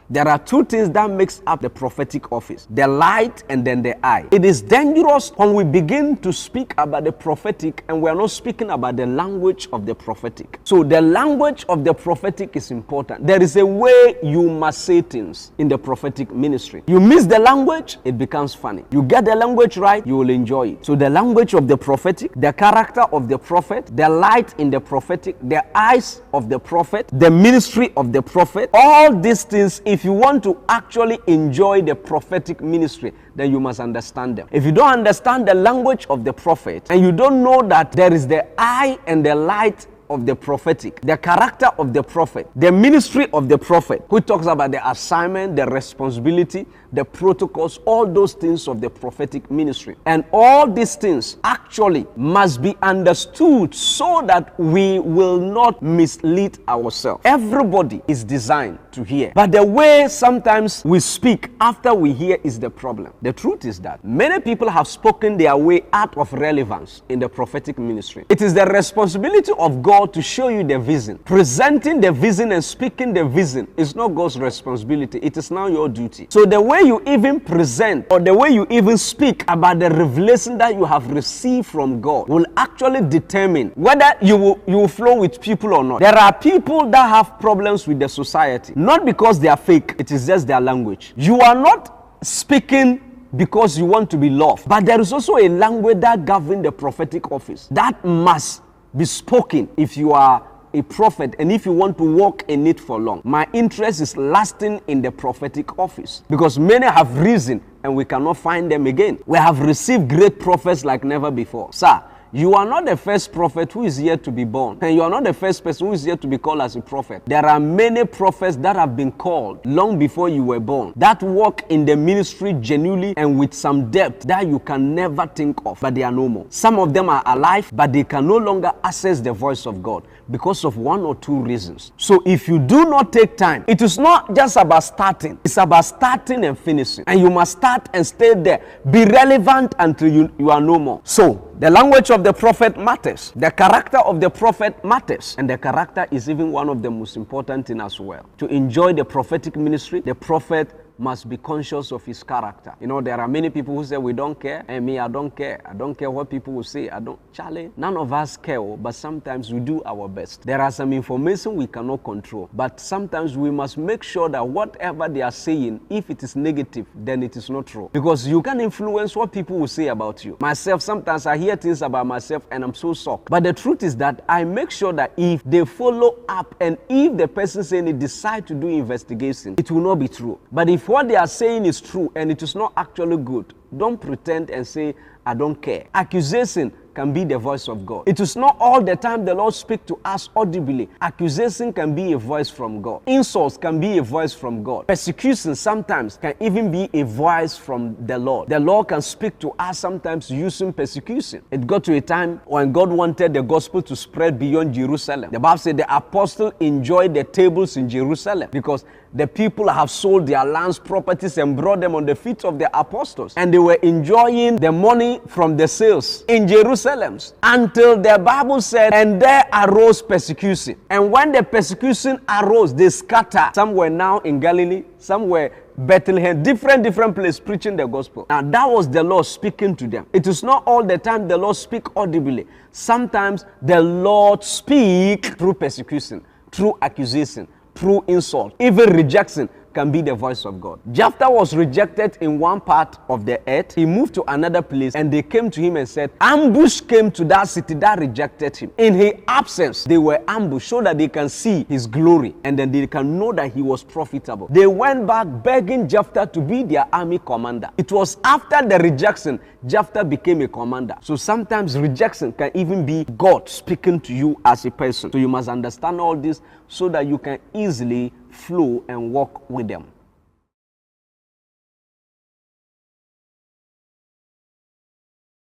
There are two things that makes up the prophetic office: the light and then the eye. It is dangerous when we begin to speak about the prophetic and we are not speaking about the language of the prophetic. So the language of the prophetic is important. There is a way you must say things in the prophetic ministry. You miss the language, it becomes funny. You get the language right, you will enjoy it. So the language of the prophetic, the character of the prophet, the light in the prophetic, the eyes of the prophet, the ministry of the prophet, all these things, if you want to actually enjoy the prophetic ministry, then you must understand them. If you don't understand the language of the prophet and you don't know that there is the eye and the light of the prophetic, the character of the prophet, the ministry of the prophet, who talks about the assignment, the responsibility, the protocols, all those things of the prophetic ministry. And all these things actually must be understood so that we will not mislead ourselves. Everybody is designed to hear, but the way sometimes we speak after we hear is the problem. The truth is that many people have spoken their way out of relevance in the prophetic ministry. It is the responsibility of God to show you the vision. Presenting the vision and speaking the vision is not God's responsibility. It is now your duty. So the way you even present or the way you even speak about the revelation that you have received from God will actually determine whether you will flow with people or not. There are people that have problems with the society, not because they are fake. It is just their language. You are not speaking because you want to be loved, but there is also a language that governs the prophetic office that must be spoken if you are a prophet and if you want to walk in it for long. My interest is lasting in the prophetic office because many have risen and we cannot find them again. We have received great prophets like never before. Sir, you are not the first prophet who is yet to be born, and you are not the first person who is yet to be called as a prophet. There are many prophets that have been called long before you were born, that walk in the ministry genuinely and with some depth that you can never think of, but they are no more. Some of them are alive, but they can no longer access the voice of God because of one or two reasons. So if you do not take time, it is not just about starting, it's about starting and finishing. And you must start and stay there. Be relevant until you are no more. So the language of the prophet matters. The character of the prophet matters. And the character is even one of the most important things as well. To enjoy the prophetic ministry, the prophet must be conscious of his character. You know, there are many people who say we don't care, and me, I don't care. I don't care what people will say. Charlie, none of us care, but sometimes we do our best. There are some information we cannot control, but sometimes we must make sure that whatever they are saying, if it is negative, then it is not true. Because you can influence what people will say about you. Myself, sometimes I hear things about myself and I'm so shocked. But the truth is that I make sure that if they follow up and if the person saying it decide to do investigation, it will not be true. But if what they are saying is true and it is not actually good, don't pretend and say, I don't care. Accusation can be the voice of God. It is not all the time the Lord speaks to us audibly. Accusation can be a voice from God. Insults can be a voice from God. Persecution sometimes can even be a voice from the Lord. The Lord can speak to us sometimes using persecution. It got to a time when God wanted the gospel to spread beyond Jerusalem. The Bible said the apostles enjoyed the tables in Jerusalem because the people have sold their lands, properties, and brought them on the feet of the apostles. And they were enjoying the money from the sales in Jerusalem until the Bible said, and there arose persecution. And when the persecution arose, they scattered. Some were now in Galilee, some were Bethlehem, different places preaching the gospel. Now that was the Lord speaking to them. It is not all the time the Lord speak audibly. Sometimes the Lord speak through persecution, through accusation, through insult, even rejection can be the voice of God. Jephthah was rejected in one part of the earth. He moved to another place and they came to him and said, ambush came to that city that rejected him. In his absence, they were ambushed so that they can see his glory and then they can know that he was profitable. They went back begging Jephthah to be their army commander. It was after the rejection, Jephthah became a commander. So sometimes rejection can even be God speaking to you as a person. So you must understand all this so that you can easily flow and walk with them.